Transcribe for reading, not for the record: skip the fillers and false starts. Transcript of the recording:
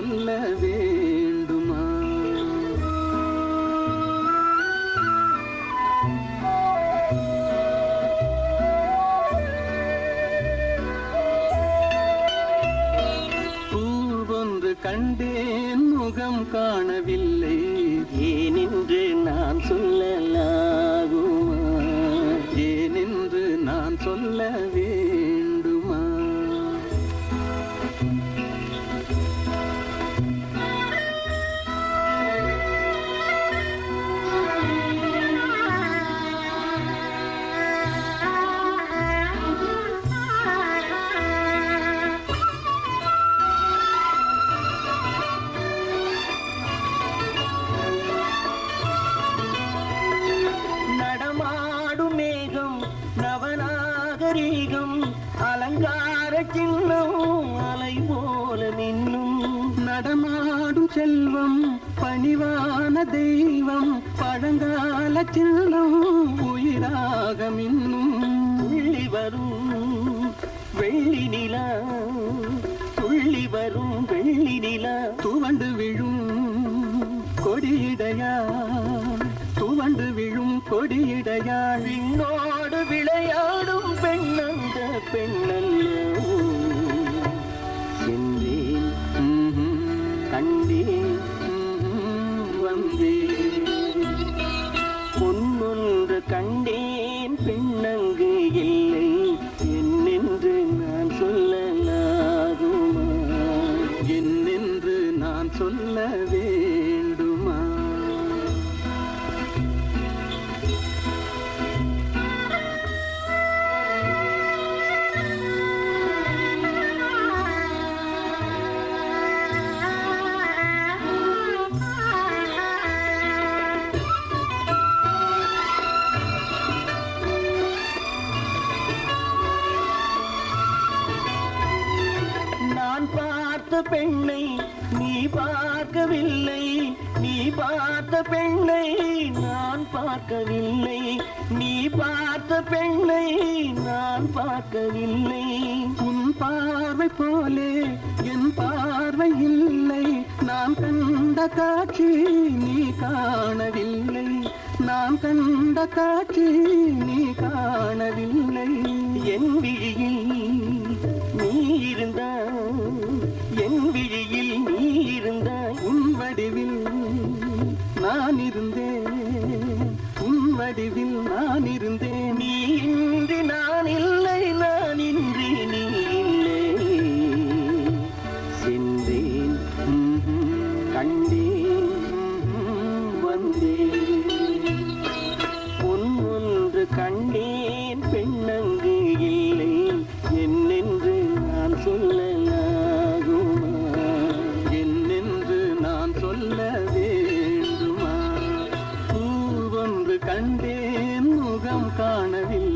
சொல்ல வேண்டுமா? பூவொன்று கண்டேன் முகம் காணவில்லை, ஏனென்று நான் சொல்லலாகுமா? ஏனென்று நான் சொல்ல வேண்டுமா? நடமாடும் மேகம் நவநாகரீகம் அலங்கார சின்னம் அலை போல மின்னும். நடமாடும் செல்வம் பணிவான தெய்வம் பழங்கால சின்னம் உயிராக மின்னும். துள்ளி வரும் வெள்ளி நிலா, துள்ளி வரும் வெள்ளி நிலா, துவண்டு விழும் கொடியிடையா, துவண்டு விழும் கொடியிடையா. விண்ணோடு விளையாடும் பெண்ணந்த பெண்ணல்லோ, சென்றேன் கண்டேன் வந்தேன். பொன்னொன்று கண்டேன் பெண்ணங்கு இல்லை, என்னென்று நான் சொல்லலாகுமா? என்னென்று நான் சொல்ல வேண்டுமா? நான் பார்த்த பெண்ணை நீ பார்க்கவில்லை, நீ பார்த்த பெண்ணை நான் பார்க்கவில்லை, நீ பார்த்த பெண்ணை நான் பார்க்கவில்லை. உன் பார்வை போலே என் பார்வை இல்லை, நான் கண்ட காட்சி நீ காணவில்லை, நான் கண்ட காட்சி நீ காணவில்லை. என் விழியில் நீ இருந்தாய், என் விழியில் நீ இருந்தாய், உன் வடிவில் நான் இருந்தேன், உன் வடிவில் நான் இருந்தேன். நீ இன்றி நான் இல்லை, நான் இன்றி நீ இல்லை. சென்றேன் கண்டேன் வந்தேன். பொன் ஒன்று கண்டேன் பெண்ணங்கு இல்லை, என்னென்று நான் சொல்லலாகுமா? என்னென்று நான் சொல்ல வேண்டுமா? பூவொன்று கண்டேன் முகம் காணவில்லை,